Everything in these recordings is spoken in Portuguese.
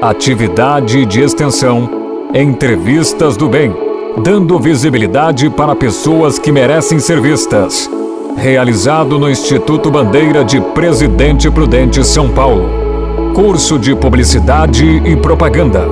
atividade de extensão, entrevistas do bem, dando visibilidade para pessoas que merecem ser vistas. Realizado no Instituto Bandeira de Presidente Prudente, São Paulo. Curso de Publicidade e Propaganda.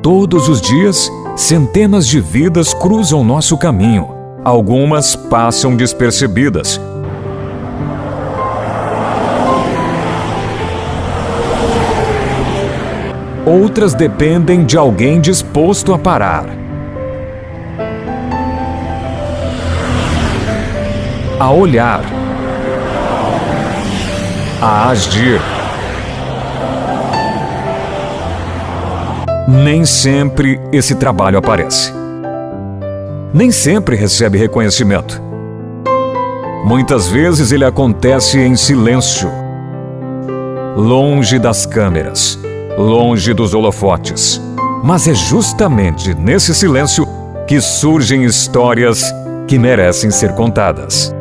Todos os dias, centenas de vidas cruzam nosso caminho. Algumas passam despercebidas. Outras dependem de alguém disposto a parar. A olhar. A agir. Nem sempre esse trabalho aparece. Nem sempre recebe reconhecimento. Muitas vezes ele acontece em silêncio, longe das câmeras, longe dos holofotes. Mas é justamente nesse silêncio que surgem histórias que merecem ser contadas.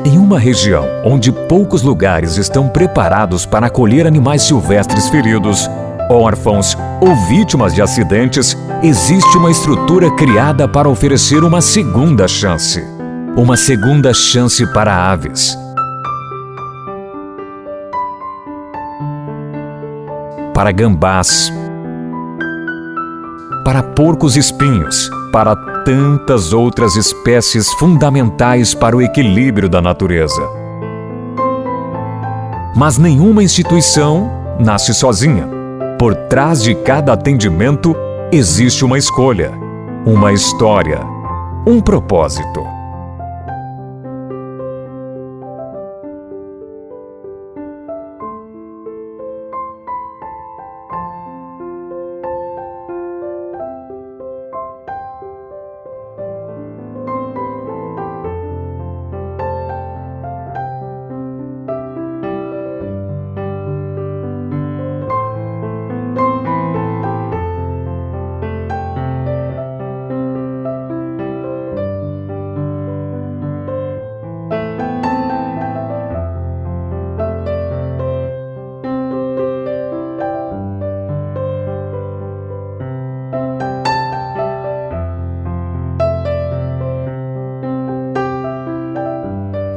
Em uma região onde poucos lugares estão preparados para acolher animais silvestres feridos, órfãos ou vítimas de acidentes, existe uma estrutura criada para oferecer uma segunda chance. Uma segunda chance para aves. Para gambás. Para porcos-espinhos. Para tantas outras espécies fundamentais para o equilíbrio da natureza. Mas nenhuma instituição nasce sozinha. Por trás de cada atendimento existe uma escolha, uma história, um propósito.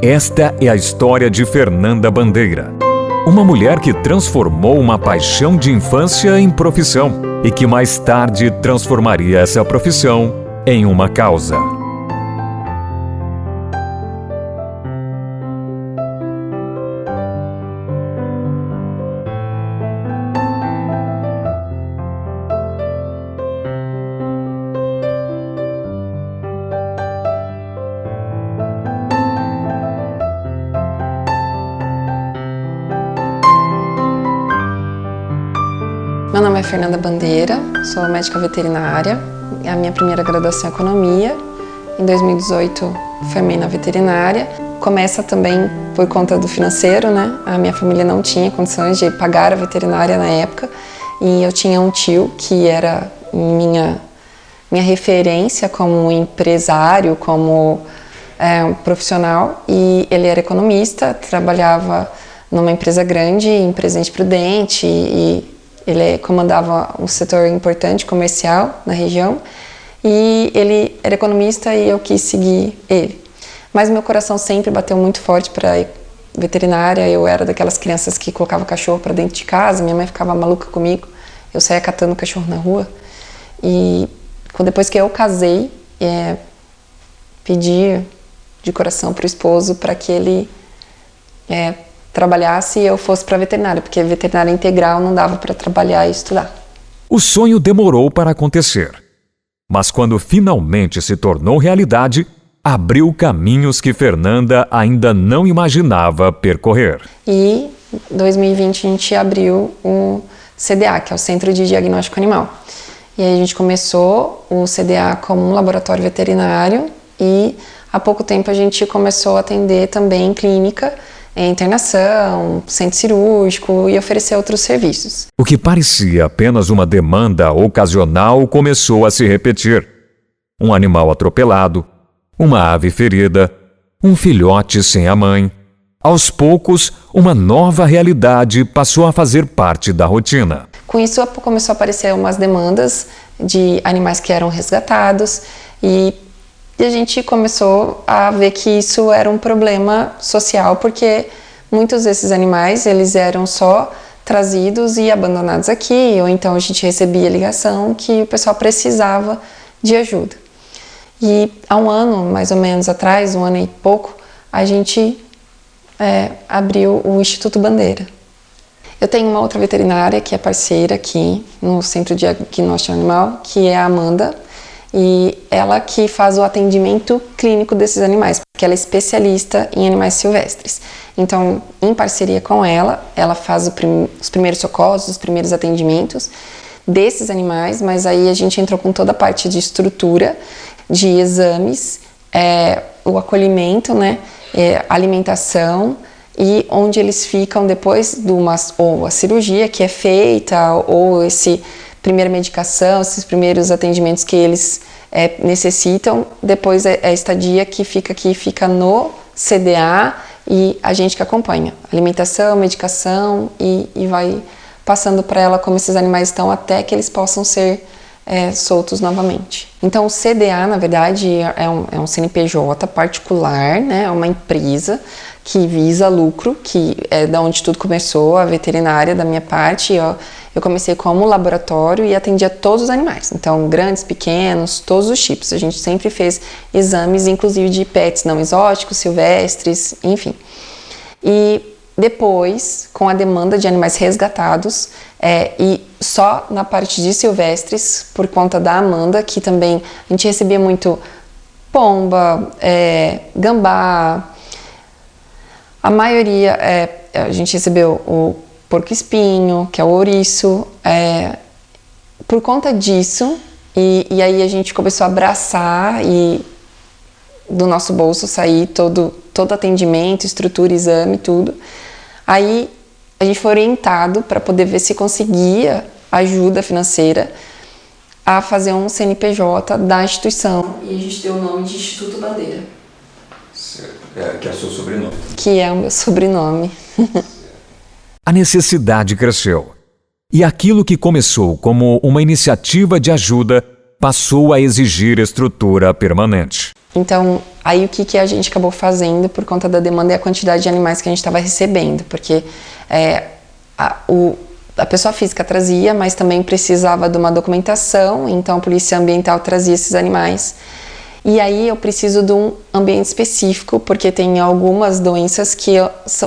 Esta é a história de Fernanda Bandeira, uma mulher que transformou uma paixão de infância em profissão e que mais tarde transformaria essa profissão em uma causa. Meu nome é Fernanda Bandeira, sou médica veterinária. A minha primeira graduação é Economia. Em 2018, formei na veterinária. Começa também por conta do financeiro, né? A minha família não tinha condições de pagar a veterinária na época. E eu tinha um tio que era minha referência como empresário, como profissional. E ele era economista, trabalhava numa empresa grande, em Presidente Prudente, e ele comandava um setor importante comercial na região e ele era economista e eu quis seguir ele. Mas meu coração sempre bateu muito forte para veterinária. Eu era daquelas crianças que colocava cachorro para dentro de casa, minha mãe ficava maluca comigo, eu saía catando cachorro na rua. E depois que eu casei, pedi de coração para o esposo para que ele trabalhasse e eu fosse para veterinária, porque veterinária integral não dava para trabalhar e estudar. O sonho demorou para acontecer. Mas quando finalmente se tornou realidade, abriu caminhos que Fernanda ainda não imaginava percorrer. E em 2020 a gente abriu o CDA, que é o Centro de Diagnóstico Animal. E aí a gente começou o CDA como um laboratório veterinário e há pouco tempo a gente começou a atender também clínica, internação, centro cirúrgico e oferecer outros serviços. O que parecia apenas uma demanda ocasional começou a se repetir. Um animal atropelado, uma ave ferida, um filhote sem a mãe. Aos poucos, uma nova realidade passou a fazer parte da rotina. Com isso, começou a aparecer umas demandas de animais que eram resgatados e a gente começou a ver que isso era um problema social, porque muitos desses animais, eles eram só trazidos e abandonados aqui, ou então a gente recebia ligação que o pessoal precisava de ajuda. E há um ano, mais ou menos atrás, um ano e pouco, a gente abriu o Instituto Bandeira. Eu tenho uma outra veterinária que é parceira aqui no Centro de Diagnóstico Animal, que é a Amanda, e ela que faz o atendimento clínico desses animais, porque ela é especialista em animais silvestres. Então, em parceria com ela, ela faz os primeiros socorros, os primeiros atendimentos desses animais, mas aí a gente entrou com toda a parte de estrutura, de exames, o acolhimento, né, alimentação, e onde eles ficam depois ou a cirurgia que é feita, ou essa primeira medicação, esses primeiros atendimentos que eles necessitam, depois a estadia que fica no CDA e a gente que acompanha. Alimentação, medicação e vai passando para ela como esses animais estão até que eles possam ser soltos novamente. Então o CDA, na verdade, é um CNPJ particular, né? É uma empresa que visa lucro, que é da onde tudo começou, a veterinária da minha parte. Eu comecei como laboratório e atendia todos os animais, então grandes, pequenos, todos os tipos. A gente sempre fez exames, inclusive de pets não exóticos, silvestres, enfim. E depois, com a demanda de animais resgatados, e só na parte de silvestres, por conta da Amanda, que também a gente recebia muito pomba, gambá, a maioria, a gente recebeu o porco-espinho, que é o ouriço, por conta disso, e aí a gente começou a abraçar e do nosso bolso sair todo atendimento, estrutura, exame, tudo. Aí a gente foi orientado para poder ver se conseguia ajuda financeira a fazer um CNPJ da instituição. E a gente deu o nome de Instituto Bandeira. Certo. Que é o seu sobrenome. Que é o meu sobrenome. A necessidade cresceu. E aquilo que começou como uma iniciativa de ajuda passou a exigir estrutura permanente. Então, aí o que a gente acabou fazendo por conta da demanda e a quantidade de animais que a gente estava recebendo, porque a pessoa física trazia, mas também precisava de uma documentação, então a polícia ambiental trazia esses animais. E aí eu preciso de um ambiente específico, porque tem algumas doenças que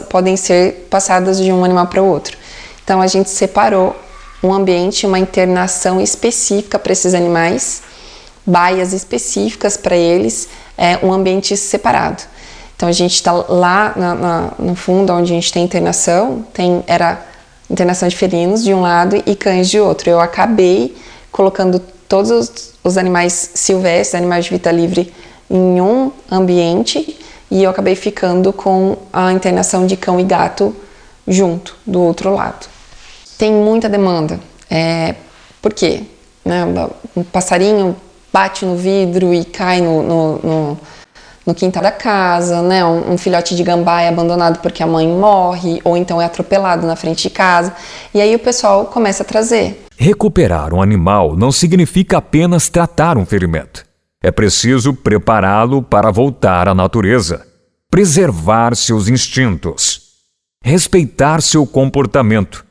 podem ser passadas de um animal para o outro. Então a gente separou um ambiente, uma internação específica para esses animais, baias específicas para eles, um ambiente separado. Então a gente está lá no fundo, onde a gente tem internação, era internação de felinos de um lado e cães de outro. Eu acabei colocando todos os animais silvestres, animais de vida livre, em um ambiente, e eu acabei ficando com a internação de cão e gato junto, do outro lado. Tem muita demanda. Por quê? Um passarinho bate no vidro e cai no quintal da casa, né? Um filhote de gambá é abandonado porque a mãe morre, ou então é atropelado na frente de casa. E aí o pessoal começa a trazer. Recuperar um animal não significa apenas tratar um ferimento. É preciso prepará-lo para voltar à natureza, preservar seus instintos, respeitar seu comportamento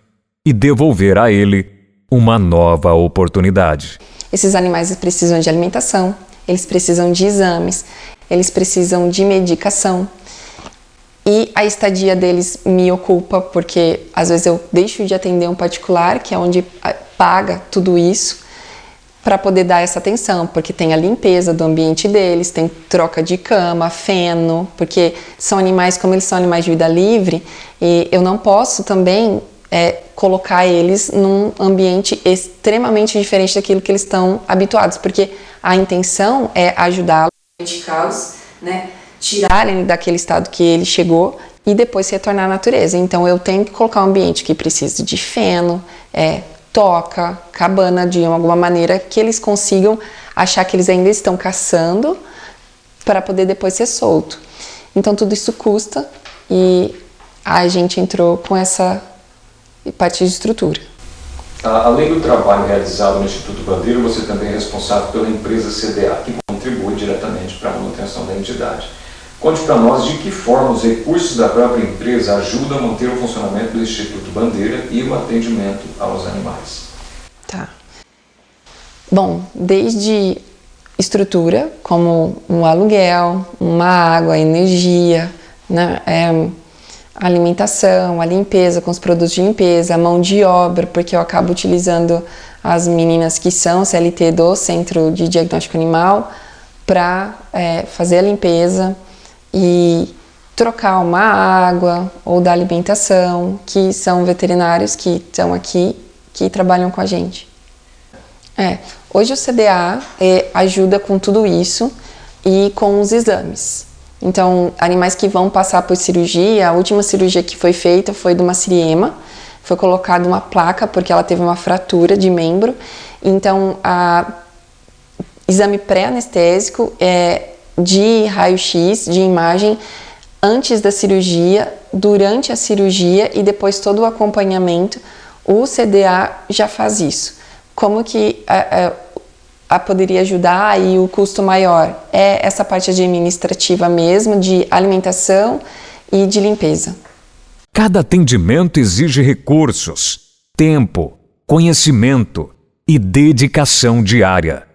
e devolver a ele uma nova oportunidade. Esses animais precisam de alimentação, eles precisam de exames, eles precisam de medicação. E a estadia deles me ocupa, porque às vezes eu deixo de atender um particular, que é onde paga tudo isso, para poder dar essa atenção, porque tem a limpeza do ambiente deles, tem troca de cama, feno, porque são animais, como eles são animais de vida livre, e eu não posso também colocar eles num ambiente extremamente diferente daquilo que eles estão habituados, porque a intenção é ajudá-los, medicá-los, né, tirarem daquele estado que ele chegou e depois se retornar à natureza. Então eu tenho que colocar um ambiente que precise de feno, toca, cabana de alguma maneira que eles consigam achar que eles ainda estão caçando para poder depois ser solto. Então tudo isso custa e a gente entrou com essa parte de estrutura. Além do trabalho realizado no Instituto Bandeira, você também é responsável pela empresa CDA, que contribui diretamente para a manutenção da entidade. Conte para nós de que forma os recursos da própria empresa ajudam a manter o funcionamento do Instituto Bandeira e o atendimento aos animais. Tá. Bom, desde estrutura, como um aluguel, uma água, energia, né, alimentação, a limpeza com os produtos de limpeza, a mão de obra, porque eu acabo utilizando as meninas que são CLT do Centro de Diagnóstico Animal para fazer a limpeza e trocar uma água ou da alimentação, que são veterinários que estão aqui, que trabalham com a gente. Hoje o CDA ajuda com tudo isso e com os exames. Então, animais que vão passar por cirurgia, a última cirurgia que foi feita foi de uma siriema, foi colocada uma placa porque ela teve uma fratura de membro. Então, exame pré-anestésico de raio-x, de imagem, antes da cirurgia, durante a cirurgia e depois todo o acompanhamento, o CDA já faz isso. Como que poderia ajudar e o custo maior? É essa parte administrativa mesmo, de alimentação e de limpeza. Cada atendimento exige recursos, tempo, conhecimento e dedicação diária.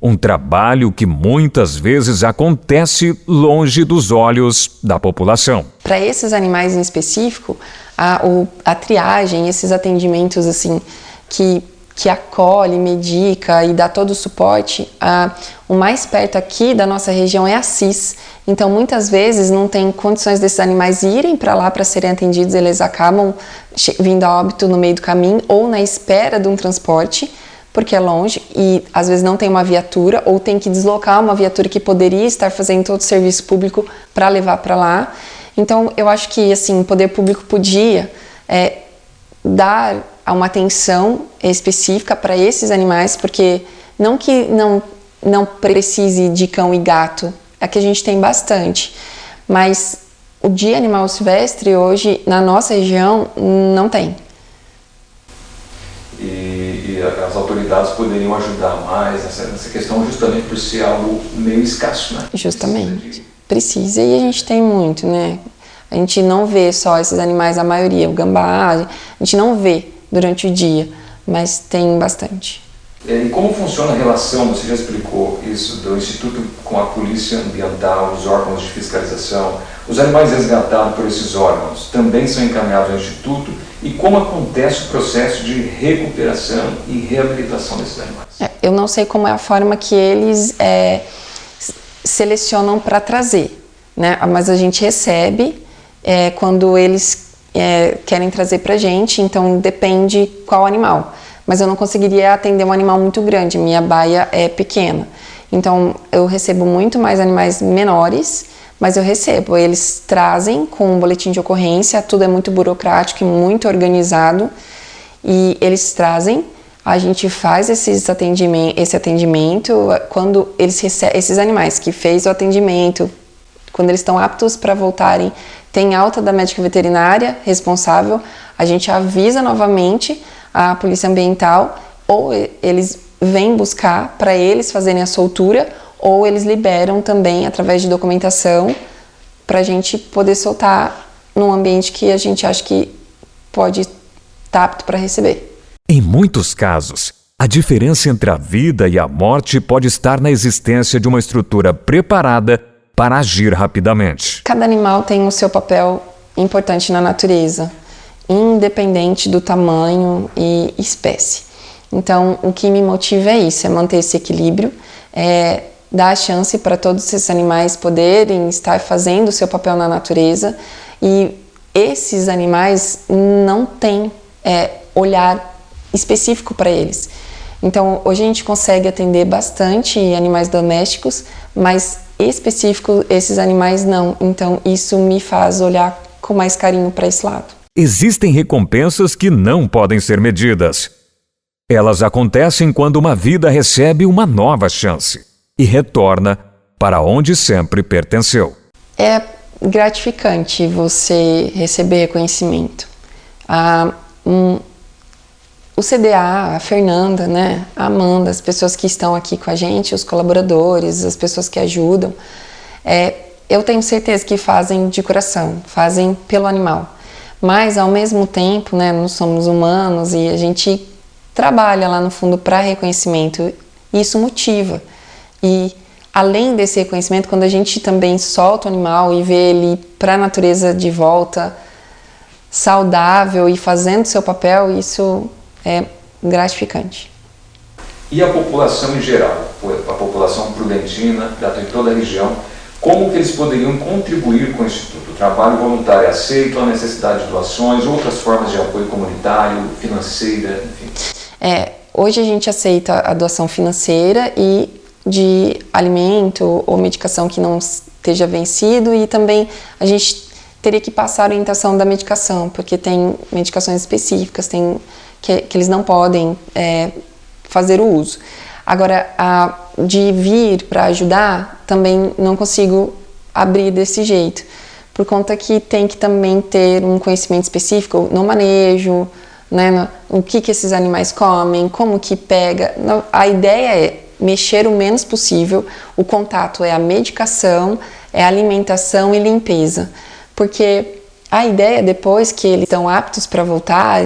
Um trabalho que muitas vezes acontece longe dos olhos da população. Para esses animais em específico, a triagem, esses atendimentos assim que acolhe, medica e dá todo o suporte, o mais perto aqui da nossa região é a CIS. Então, muitas vezes não tem condições desses animais irem para lá para serem atendidos, eles acabam vindo a óbito no meio do caminho ou na espera de um transporte, porque é longe e às vezes não tem uma viatura ou tem que deslocar uma viatura que poderia estar fazendo todo o serviço público para levar para lá. Então, eu acho que assim, o poder público podia dar uma atenção específica para esses animais, porque não que não precise de cão e gato, é que a gente tem bastante, mas o de animal silvestre hoje na nossa região não tem. E as autoridades poderiam ajudar mais nessa questão justamente por ser algo meio escasso, né? Justamente, precisa e a gente tem muito, né? A gente não vê só esses animais, a maioria, o gambá, a gente não vê durante o dia, mas tem bastante. E como funciona a relação, você já explicou isso, do Instituto com a Polícia Ambiental, os órgãos de fiscalização, os animais resgatados por esses órgãos também são encaminhados ao Instituto, e como acontece o processo de recuperação e reabilitação desses animais? Eu não sei como é a forma que eles selecionam para trazer, né? Mas a gente recebe quando eles querem trazer para a gente, então depende qual animal. Mas eu não conseguiria atender um animal muito grande, minha baia é pequena. Então eu recebo muito mais animais menores, mas eu recebo. Eles trazem com um boletim de ocorrência, tudo é muito burocrático e muito organizado. E eles trazem, a gente faz esse atendimento, quando eles recebem, esses animais que fez o atendimento, quando eles estão aptos para voltarem, tem alta da médica veterinária responsável, a gente avisa novamente a polícia ambiental, ou eles vêm buscar para eles fazerem a soltura, ou eles liberam também através de documentação para a gente poder soltar num ambiente que a gente acha que pode estar apto para receber. Em muitos casos, a diferença entre a vida e a morte pode estar na existência de uma estrutura preparada para agir rapidamente. Cada animal tem o seu papel importante na natureza, independente do tamanho e espécie. Então, o que me motiva é isso, é manter esse equilíbrio, dar a chance para todos esses animais poderem estar fazendo o seu papel na natureza, e esses animais não têm olhar específico para eles. Então, hoje a gente consegue atender bastante animais domésticos, mas específico esses animais não. Então, isso me faz olhar com mais carinho para esse lado. Existem recompensas que não podem ser medidas. Elas acontecem quando uma vida recebe uma nova chance e retorna para onde sempre pertenceu. É gratificante você receber reconhecimento. O CDA, a Fernanda, né, a Amanda, as pessoas que estão aqui com a gente, os colaboradores, as pessoas que ajudam, eu tenho certeza que fazem de coração, fazem pelo animal. Mas, ao mesmo tempo, né, nós somos humanos e a gente trabalha lá no fundo para reconhecimento, e isso motiva. E, além desse reconhecimento, quando a gente também solta o animal e vê ele para a natureza de volta, saudável e fazendo seu papel, isso é gratificante. E a população em geral, a população prudentina, de toda a região, como que eles poderiam contribuir com o Instituto? O trabalho voluntário é aceito, a necessidade de doações, outras formas de apoio comunitário, financeira, enfim? Hoje a gente aceita a doação financeira e de alimento ou medicação que não esteja vencido, e também a gente teria que passar a orientação da medicação, porque tem medicações específicas, que eles não podem fazer o uso. Agora, de vir para ajudar, também não consigo abrir desse jeito, por conta que tem que também ter um conhecimento específico no manejo, né, o que esses animais comem, como que pega. A ideia é mexer o menos possível, o contato é a medicação, é a alimentação e limpeza, porque a ideia, depois que eles estão aptos para voltar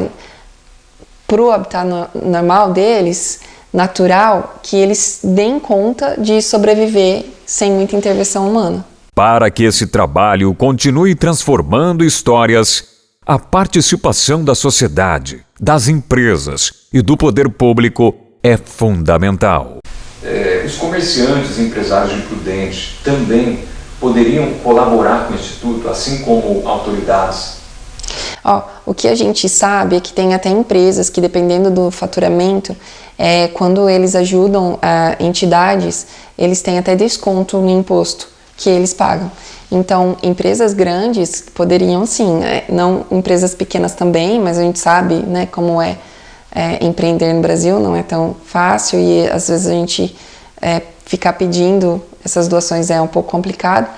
para o habitat normal deles, natural, que eles deem conta de sobreviver sem muita intervenção humana. Para que esse trabalho continue transformando histórias, a participação da sociedade, das empresas e do poder público é fundamental. Os comerciantes e empresários de Prudente também poderiam colaborar com o Instituto, assim como autoridades? O que a gente sabe é que tem até empresas que, dependendo do faturamento, quando eles ajudam entidades, eles têm até desconto no imposto que eles pagam. Então, empresas grandes poderiam sim, não empresas pequenas também, mas a gente sabe, né, como é empreender no Brasil, não é tão fácil, e às vezes a gente ficar pedindo essas doações é um pouco complicado,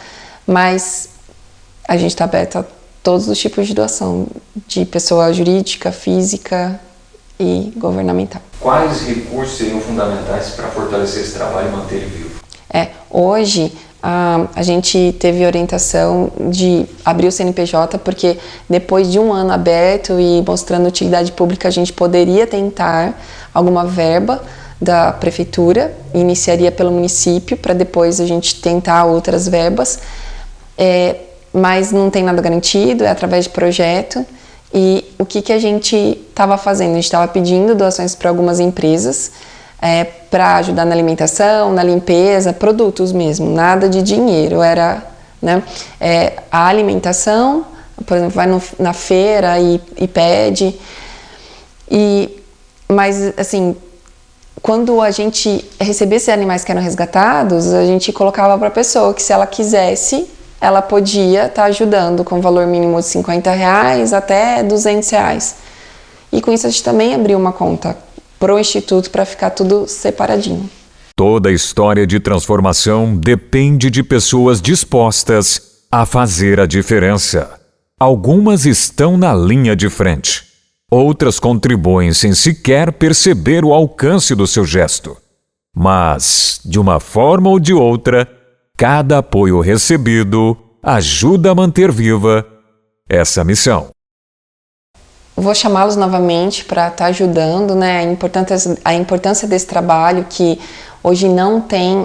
mas a gente está aberto a todos os tipos de doação, de pessoa jurídica, física e governamental. Quais recursos seriam fundamentais para fortalecer esse trabalho e manter ele vivo? Hoje, a gente teve orientação de abrir o CNPJ, porque depois de um ano aberto e mostrando utilidade pública, a gente poderia tentar alguma verba da prefeitura, iniciaria pelo município, para depois a gente tentar outras verbas, mas não tem nada garantido, é através de projeto. E o que a gente estava fazendo? A gente estava pedindo doações para algumas empresas, para ajudar na alimentação, na limpeza, produtos mesmo, nada de dinheiro, era, né, a alimentação, por exemplo, vai na feira e pede, mas assim, quando a gente recebesse animais que eram resgatados, a gente colocava para a pessoa que, se ela quisesse, ela podia estar ajudando com valor mínimo de R$50 até R$200. E com isso a gente também abriu uma conta para o Instituto para ficar tudo separadinho. Toda história de transformação depende de pessoas dispostas a fazer a diferença. Algumas estão na linha de frente. Outras contribuem sem sequer perceber o alcance do seu gesto. Mas, de uma forma ou de outra, cada apoio recebido ajuda a manter viva essa missão. Vou chamá-los novamente para estar ajudando, né? A importância desse trabalho, que hoje não tem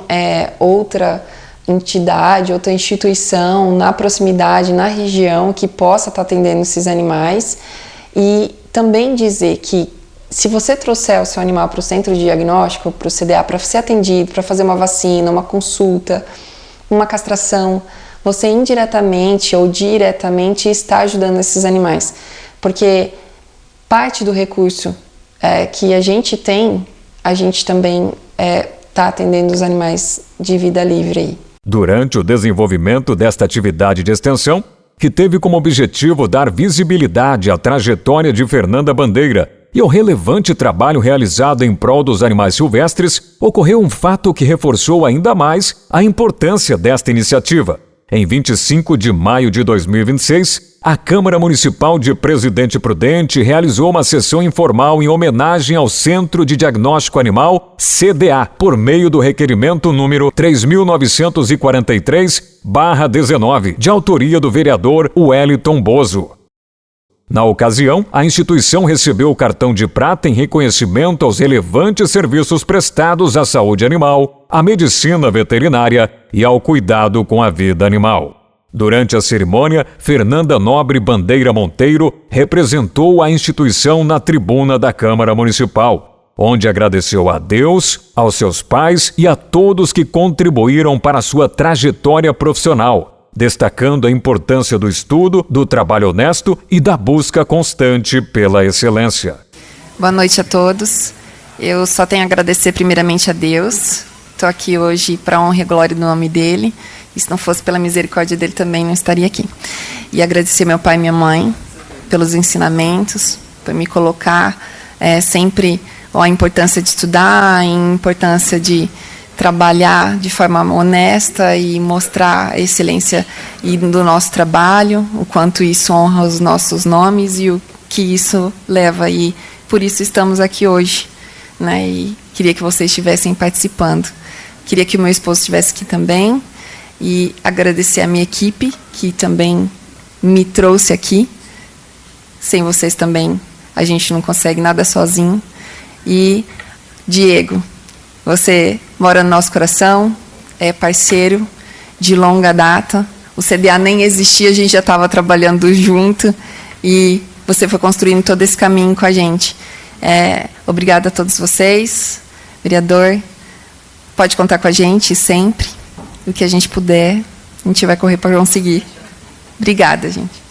outra entidade, outra instituição na proximidade, na região, que possa estar atendendo esses animais. E também dizer que se você trouxer o seu animal para o centro de diagnóstico, para o CDA, para ser atendido, para fazer uma vacina, uma consulta, uma castração, você indiretamente ou diretamente está ajudando esses animais. Porque parte do recurso que a gente tem, a gente também está atendendo os animais de vida livre aí. Durante o desenvolvimento desta atividade de extensão, que teve como objetivo dar visibilidade à trajetória de Fernanda Bandeira e ao relevante trabalho realizado em prol dos animais silvestres, ocorreu um fato que reforçou ainda mais a importância desta iniciativa. Em 25 de maio de 2026, a Câmara Municipal de Presidente Prudente realizou uma sessão informal em homenagem ao Centro de Diagnóstico Animal, CDA, por meio do requerimento número 3.943/19, de autoria do vereador Wellington Bozo. Na ocasião, a instituição recebeu o cartão de prata em reconhecimento aos relevantes serviços prestados à saúde animal, à medicina veterinária e ao cuidado com a vida animal. Durante a cerimônia, Fernanda Nobre Bandeira Monteiro representou a instituição na tribuna da Câmara Municipal, onde agradeceu a Deus, aos seus pais e a todos que contribuíram para a sua trajetória profissional, destacando a importância do estudo, do trabalho honesto e da busca constante pela excelência. Boa noite a todos. Eu só tenho a agradecer primeiramente a Deus. Estou aqui hoje para a honra e glória do nome dele. E se não fosse pela misericórdia dele também não estaria aqui. E agradecer meu pai e minha mãe pelos ensinamentos, por me colocar sempre a importância de estudar, a importância de trabalhar de forma honesta e mostrar a excelência do nosso trabalho, o quanto isso honra os nossos nomes e o que isso leva. E por isso estamos aqui hoje, né? E queria que vocês estivessem participando. Queria que o meu esposo estivesse aqui também e agradecer a minha equipe, que também me trouxe aqui. Sem vocês também a gente não consegue nada sozinho. E Diego, você mora no nosso coração, é parceiro de longa data. O CDA nem existia, a gente já estava trabalhando junto e você foi construindo todo esse caminho com a gente. Obrigada a todos vocês. Vereador, pode contar com a gente sempre. O que a gente puder, a gente vai correr para conseguir. Obrigada, gente.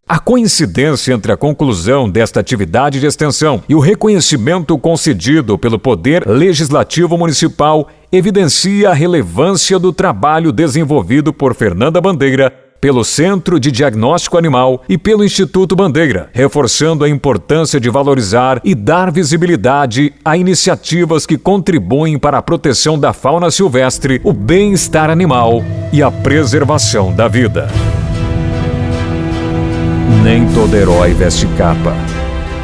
A coincidência entre a conclusão desta atividade de extensão e o reconhecimento concedido pelo Poder Legislativo Municipal evidencia a relevância do trabalho desenvolvido por Fernanda Bandeira, pelo Centro de Diagnóstico Animal e pelo Instituto Bandeira, reforçando a importância de valorizar e dar visibilidade a iniciativas que contribuem para a proteção da fauna silvestre, o bem-estar animal e a preservação da vida. Nem todo herói veste capa.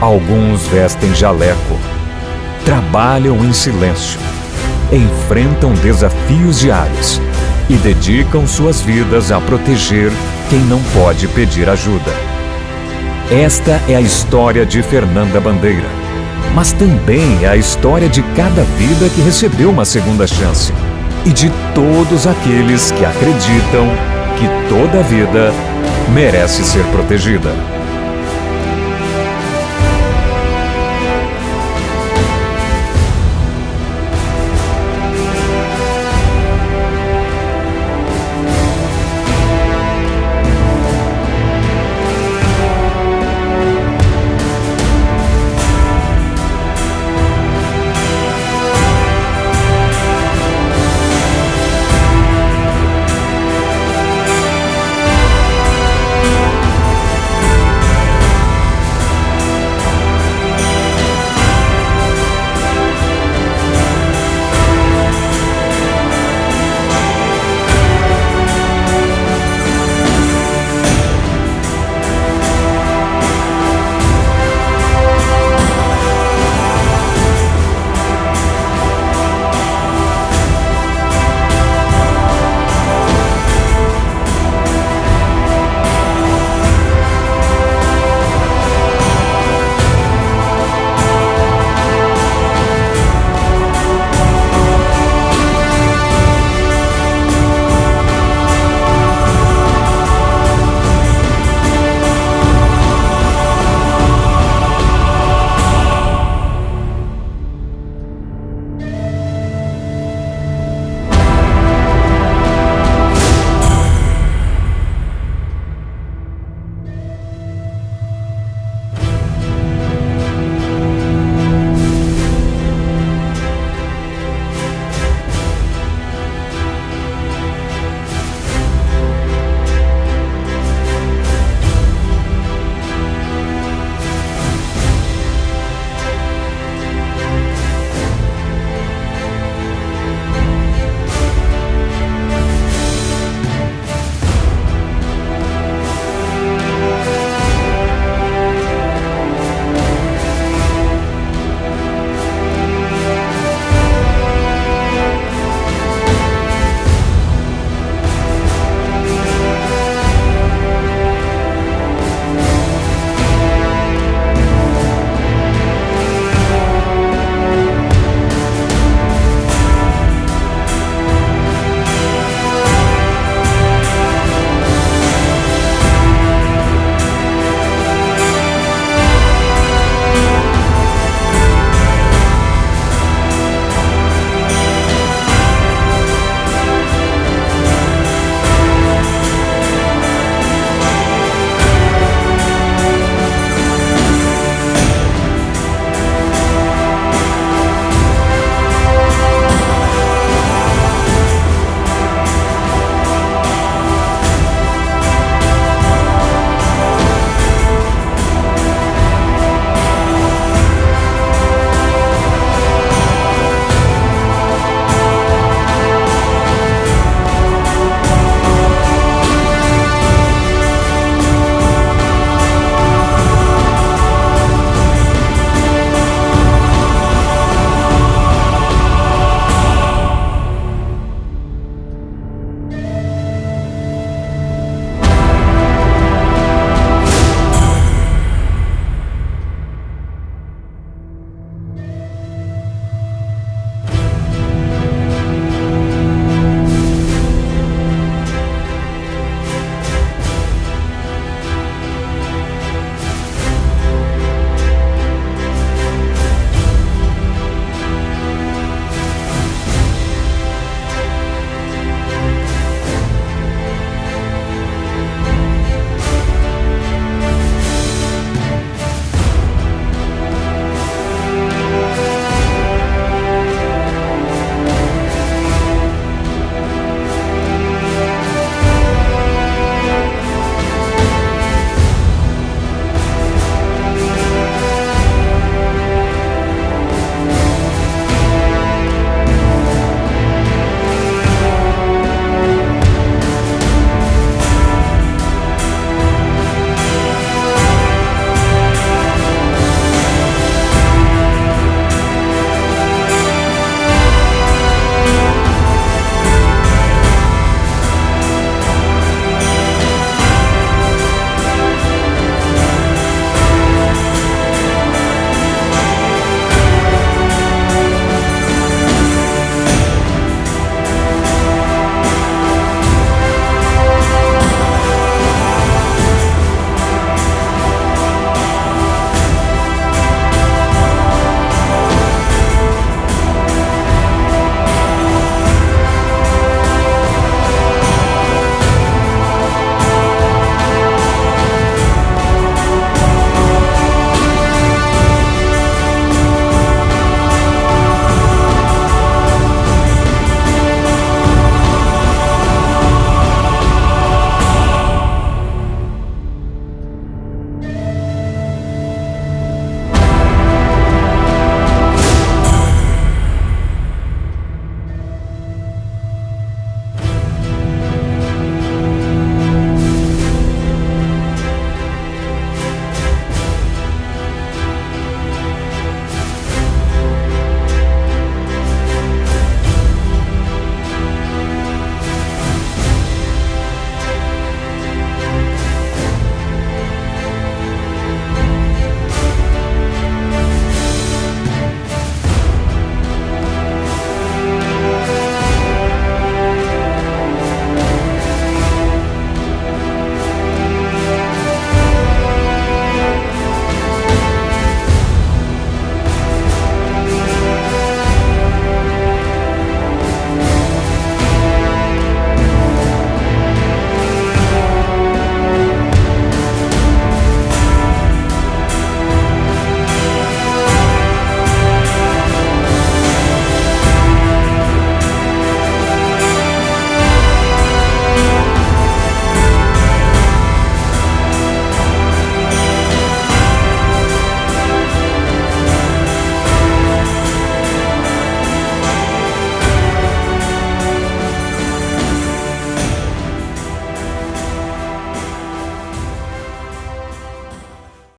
Alguns vestem jaleco. Trabalham em silêncio. Enfrentam desafios diários e dedicam suas vidas a proteger quem não pode pedir ajuda. Esta é a história de Fernanda Bandeira, mas também é a história de cada vida que recebeu uma segunda chance e de todos aqueles que acreditam que toda vida merece ser protegida.